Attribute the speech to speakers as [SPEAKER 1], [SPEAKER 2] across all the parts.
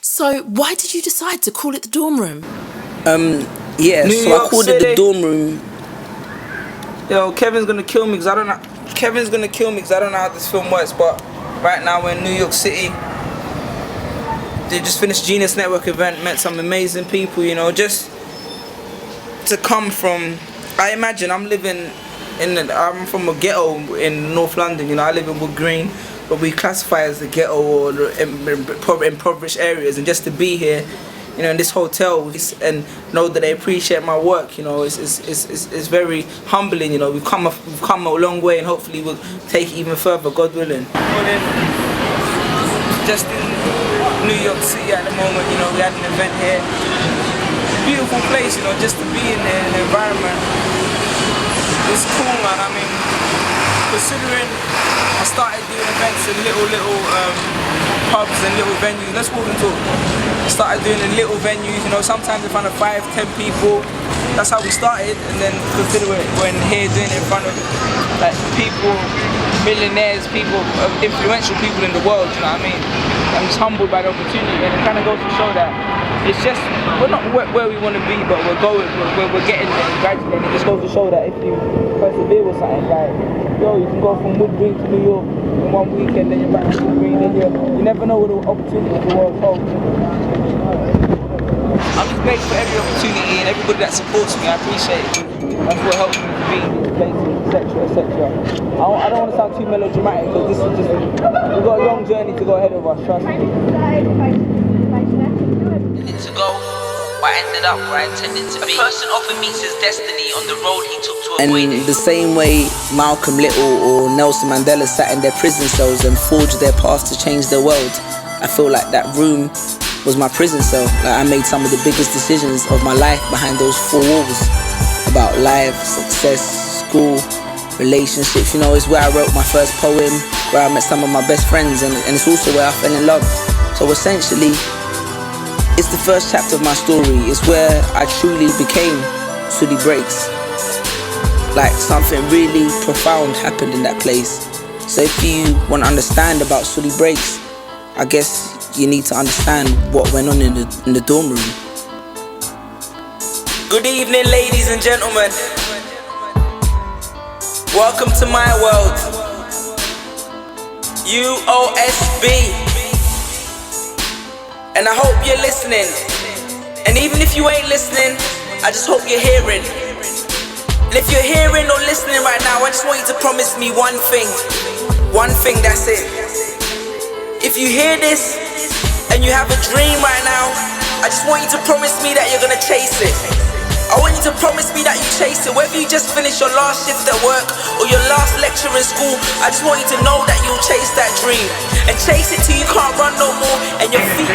[SPEAKER 1] So why did you decide to call it the dorm room?
[SPEAKER 2] Yeah,
[SPEAKER 3] New
[SPEAKER 2] so
[SPEAKER 3] York
[SPEAKER 2] I called it
[SPEAKER 3] City.
[SPEAKER 2] the dorm room.
[SPEAKER 3] Yo, Kevin's gonna kill me because I don't know. Kevin's gonna kill me because I don't know how this film works. But right now we're in New York City. They just finished Genius Network event, met some amazing people. You know, just to come from. I imagine I'm living I'm from a ghetto in North London. You know, I live in Wood Green, but we classify as the ghetto or the impoverished areas. And just to be here, you know, in this hotel and know that they appreciate my work, you know, it's very humbling. You know, we've come a long way, and hopefully we'll take it even further, God willing. Just in New York City at the moment, you know, we had an event here. Beautiful place, you know, just to be in there, in the environment. It's cool, man. I mean, considering I started doing events in little pubs and little venues. Let's walk and talk. Started doing in little venues, you know, sometimes in front of 5, 10 people. That's how we started, and then consider we're in here doing it in front of like people, millionaires, people, influential people in the world. You know what I mean? I'm just humbled by the opportunity, and it kind of goes to show that it's just we're not where we want to be, but we're getting there gradually. And it just goes to show that if you persevere with something, like yo, you can go from Wood Green to New York in 1 week, and then you're back to Wood Green, and you never know what the opportunities the world holds. I'm just grateful for every opportunity and everybody that supports me. I appreciate it. That's what helps me to be in these places, etc., etc. I don't want to sound too melodramatic because this is just we've got a long journey to go ahead of us. Trust me.
[SPEAKER 4] To go, I ended up where I intended to be. A person often meets his destiny on the road he took to avoid it.
[SPEAKER 2] And the same way Malcolm Little or Nelson Mandela sat in their prison cells and forged their path to change the world, I feel like that room was my prison cell. Like, I made some of the biggest decisions of my life behind those 4 walls. About life, success, school, relationships. You know, it's where I wrote my first poem, where I met some of my best friends, and it's also where I fell in love. So essentially, it's the first chapter of my story. It's where I truly became Suli Breaks. Like, something really profound happened in that place. So if you want to understand about Suli Breaks, I guess you need to understand what went on in the dorm room.
[SPEAKER 3] Good evening, ladies and gentlemen. Welcome to my world. UOSB. And I hope you're listening. And even if you ain't listening, I just hope you're hearing. And if you're hearing or listening right now, I just want you to promise me one thing. One thing, that's it. If you hear this and you have a dream right now, I just want you to promise me that you're gonna chase it. I want you to promise me that you chase it. Whether you just finished your last shift at work or your last lecture in school, I just want you to know that you'll chase that dream. And chase it till you can't run no more and your feet.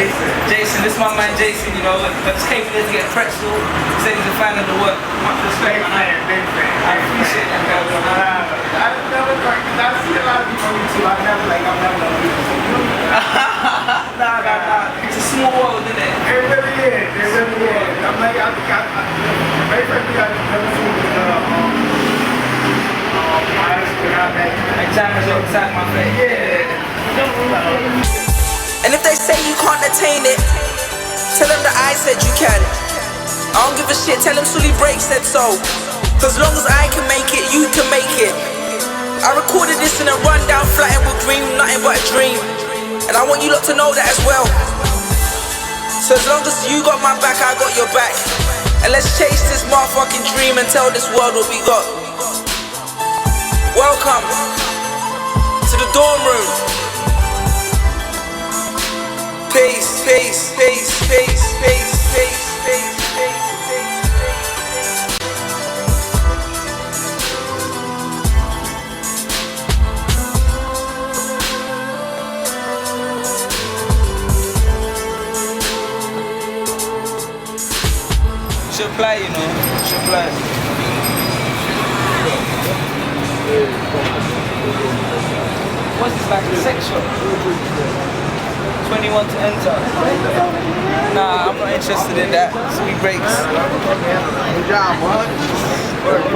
[SPEAKER 3] Jason, this is my man Jason, you know. I just came here to get a pretzel. He said he's a fan of the work. Much respect, man. I appreciate that, bro.
[SPEAKER 5] I've never like, I see a lot of people on YouTube. I'm never gonna be
[SPEAKER 3] Nah. It's a small world, isn't it?
[SPEAKER 5] It really is. It really is. I'm like, I think the very first thing I ever seen was
[SPEAKER 3] Exam results at my face.
[SPEAKER 5] yeah.
[SPEAKER 3] And if they say you can't attain it, tell them that I said you can. I don't give a shit, tell them Suli Breaks said so. Cause long as I can make it, you can make it. I recorded this in a rundown flat in Wood Green, nothing but a dream. And I want you lot to know that as well. So as long as you got my back, I got your back. And let's chase this motherfucking dream and tell this world what we got. Welcome to the dorm room. Peace, peace, peace, peace, peace, peace, peace, peace. Should play, you know. Should play. What's this, like a sex shop? 21 to enter. Nah, I'm not interested in that. Suli Breaks.
[SPEAKER 5] Good job, bud.